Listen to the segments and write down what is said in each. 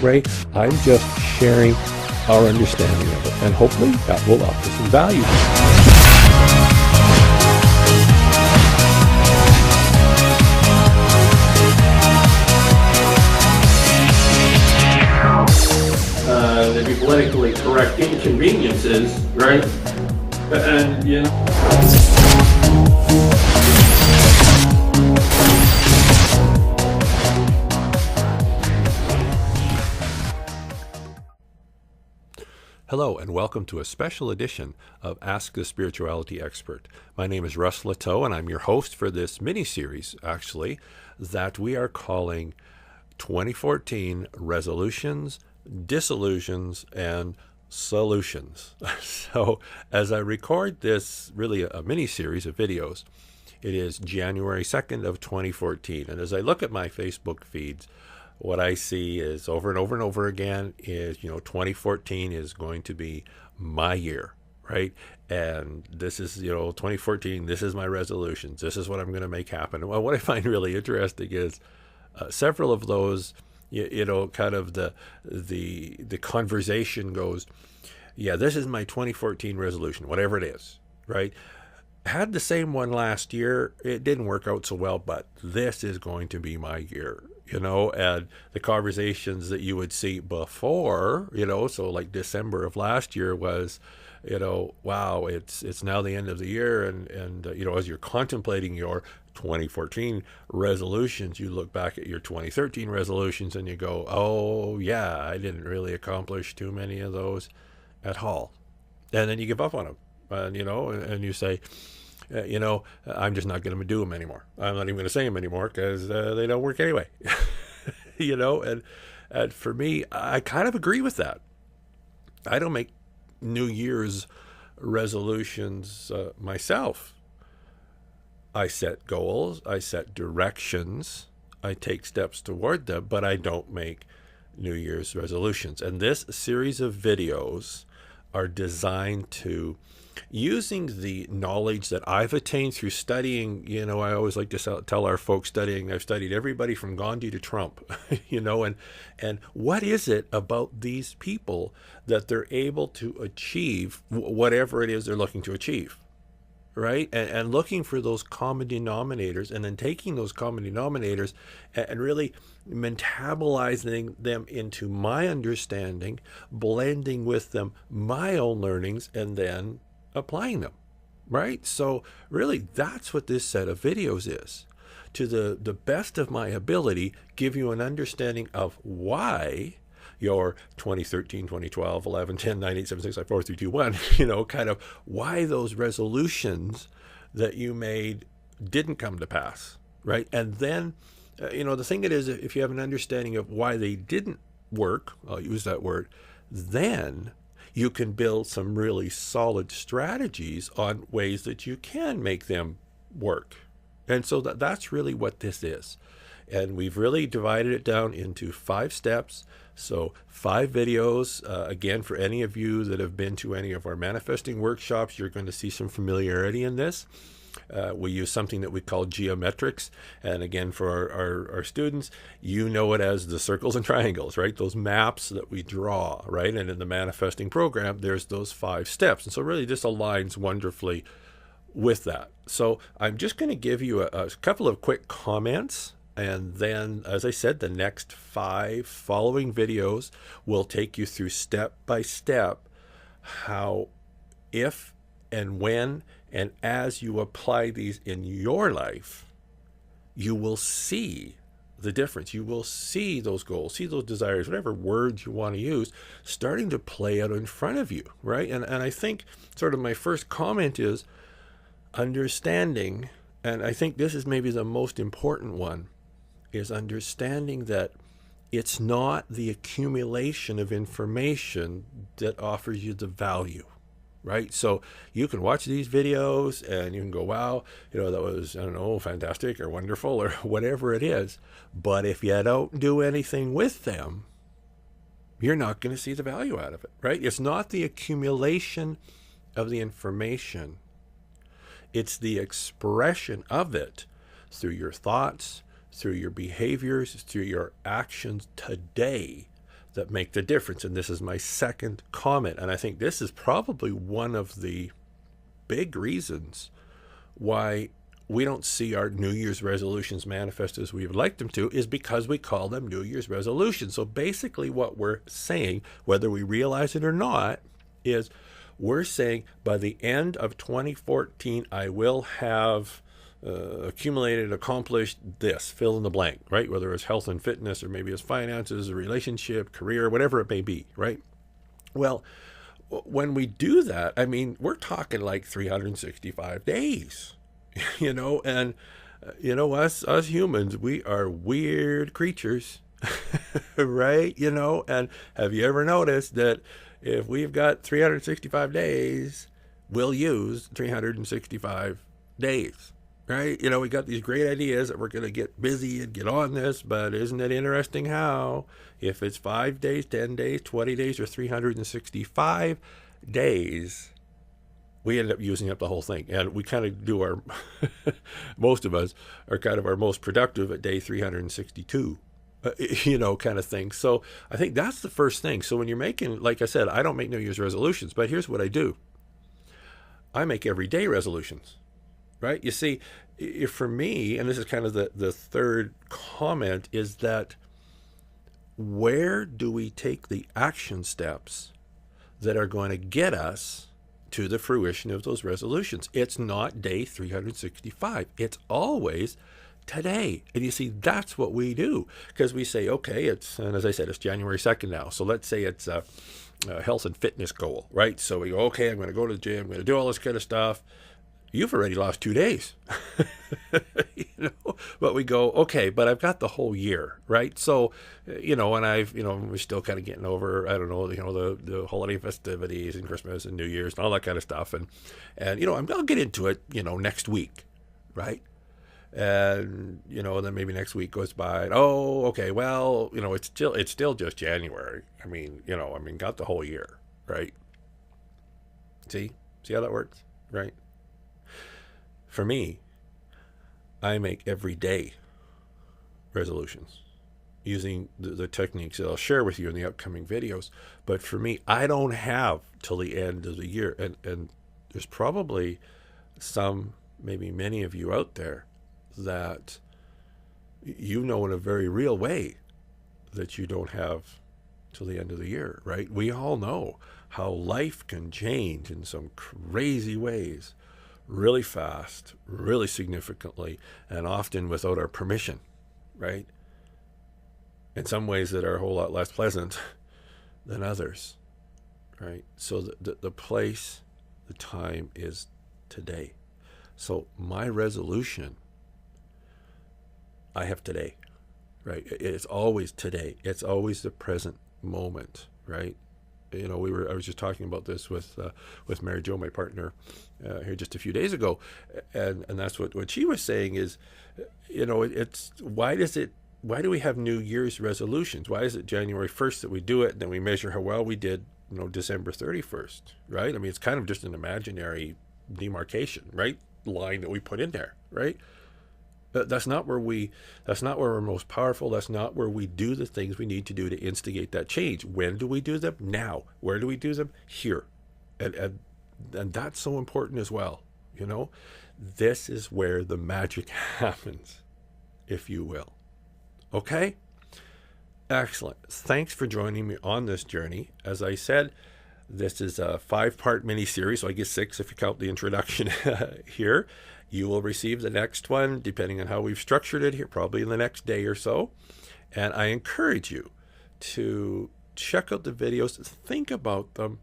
Ray. I'm just sharing our understanding of it, and hopefully that will offer some value. There'd be politically correct inconveniences, right? And, you know. Hello and welcome to a special edition of Ask the Spirituality Expert. My name is Russ Littau and I'm your host for this mini-series, actually, that we are calling 2014 Resolutions, Disillusions, and Solutions. So as I record this, really a mini-series of videos, it is January 2nd of 2014. And as I look at my Facebook feeds, what I see is over and over and over again is, 2014 is going to be my year, right? And this is, 2014, this is my resolutions. This is what I'm going to make happen. And what I find really interesting is several of those, kind of the conversation goes, yeah, this is my 2014 resolution, whatever it is, right? Had the same one last year. It didn't work out so well, but this is going to be my year. And the conversations that you would see before, so like December of last year was, wow, it's now the end of the year. And as you're contemplating your 2014 resolutions, you look back at your 2013 resolutions and you go, oh yeah, I didn't really accomplish too many of those at all. And then you give up on them, and you say, I'm just not going to do them anymore. I'm not even going to say them anymore because they don't work anyway. And for me, I kind of agree with that. I don't make New Year's resolutions myself. I set goals, I set directions, I take steps toward them, but I don't make New Year's resolutions. And this series of videos are designed to, using the knowledge that I've attained through studying, I always like to tell our folks studying, I've studied everybody from Gandhi to Trump, and what is it about these people that they're able to achieve whatever it is they're looking to achieve, right? And looking for those common denominators, and then taking those common denominators and really metabolizing them into my understanding, blending with them my own learnings, and then applying them, right? So really, that's what this set of videos is. To the best of my ability, give you an understanding of why your 2013, 2012, 11, 10, 9, 8, 7, 6, 5, 4, 3, 2, 1, kind of why those resolutions that you made didn't come to pass, right? And then, the thing it is, if you have an understanding of why they didn't work, I'll use that word, then you can build some really solid strategies on ways that you can make them work. And so that's really what this is. And we've really divided it down into 5 steps. So 5 videos. Again, for any of you that have been to any of our manifesting workshops, you're going to see some familiarity in this. We use something that we call geometrics. And again, for our students, you know it as the circles and triangles, right? Those maps that we draw, right? And in the manifesting program, there's those 5 steps. And so really this aligns wonderfully with that. So I'm just going to give you a couple of quick comments. And then, as I said, the next 5 following videos will take you through step by step how, if and when and as you apply these in your life, you will see the difference. You will see those goals, see those desires, whatever words you want to use, starting to play out in front of you, right? And I think sort of my first comment is understanding, and I think this is maybe the most important one, is understanding that it's not the accumulation of information that offers you the value, right? So you can watch these videos and you can go, wow, that was, fantastic or wonderful or whatever it is. But if you don't do anything with them, you're not going to see the value out of it, right? It's not the accumulation of the information. It's the expression of it through your thoughts, through your behaviors, through your actions today that make the difference. And this is my second comment. And I think this is probably one of the big reasons why we don't see our New Year's resolutions manifest as we would like them to, is because we call them New Year's resolutions. So basically what we're saying, whether we realize it or not, is we're saying by the end of 2014, I will have accumulated, accomplished this, fill in the blank, right? Whether it's health and fitness, or maybe it's finances, or relationship, career, whatever it may be, right? Well, when we do that, I mean, we're talking like 365 days, and us humans, we are weird creatures, right? And have you ever noticed that if we've got 365 days, we'll use 365 days, right? We got these great ideas that we're going to get busy and get on this, but isn't it interesting how if it's 5 days, 10 days, 20 days, or 365 days, we end up using up the whole thing. And we kind of do our, most of us are kind of our most productive at day 362. Kind of thing. So I think that's the first thing. So when you're making, like I said, I don't make New Year's resolutions, but here's what I do. I make everyday resolutions, right? You see, if for me, and this is kind of the third comment, is that where do we take the action steps that are going to get us to the fruition of those resolutions? It's not day 365. It's always today. And you see, that's what we do, because we say, okay, and as I said, it's January 2nd now. So let's say it's a health and fitness goal, right? So we go, okay, I'm going to go to the gym, I'm going to do all this kind of stuff. You've already lost 2 days, but we go, okay, but I've got the whole year, right? So, and we're still kind of getting over, I don't know, the holiday festivities and Christmas and New Year's and all that kind of stuff. And I'll get into it, next week, right? And then maybe next week goes by, and okay, well, it's still just January. I mean, got the whole year, right? See how that works, right? For me, I make everyday resolutions using the techniques that I'll share with you in the upcoming videos. But for me, I don't have till the end of the year, and there's probably maybe many of you out there that in a very real way that you don't have till the end of the year, right? We all know how life can change in some crazy ways, really fast, really significantly, and often without our permission, right? In some ways that are a whole lot less pleasant than others, right? So the place, the time is today. So my resolution, I have today, right? It's always today. It's always the present moment, right? I was just talking about this with Mary Jo, my partner, here just a few days ago, and that's what she was saying is, it's why do we have New Year's resolutions? Why is it January 1st that we do it, and then we measure how well we did, December 31st, right? I mean, it's kind of just an imaginary demarcation, right? Line that we put in there, right? That's not where we're most powerful. That's not where we do the things we need to do to instigate that change. When do we do them? Now. Where do we do them? Here. And that's so important as well. This is where the magic happens, if you will. Okay? Excellent. Thanks for joining me on this journey. As I said, this is a 5-part mini-series, so I guess 6 if you count the introduction here. You will receive the next one, depending on how we've structured it here, probably in the next day or so. And I encourage you to check out the videos, think about them.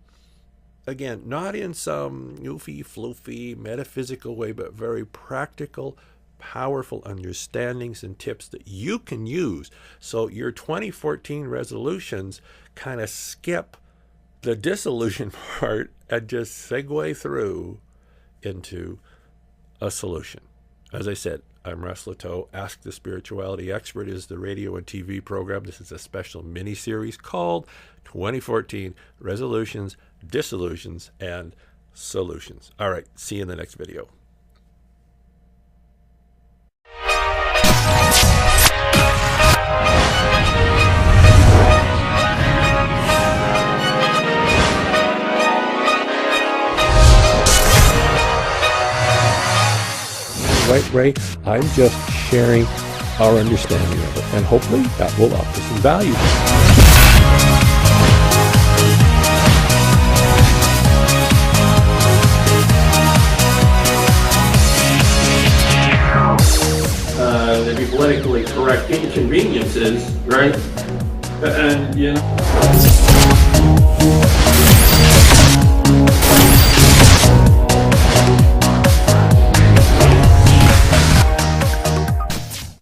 Again, not in some goofy, floofy, metaphysical way, but very practical, powerful understandings and tips that you can use. So your 2014 resolutions kind of skip the disillusion part and just segue through into a solution. As I said, I'm Russ Littau. Ask the Spirituality Expert is the radio and TV program. This is a special mini-series called 2014 Resolutions, Disillusions, and Solutions. All right, see you in the next video. right, Ray? I'm just sharing our understanding of it, and hopefully that will offer some value. There'd be politically correct inconveniences, right? And, you know...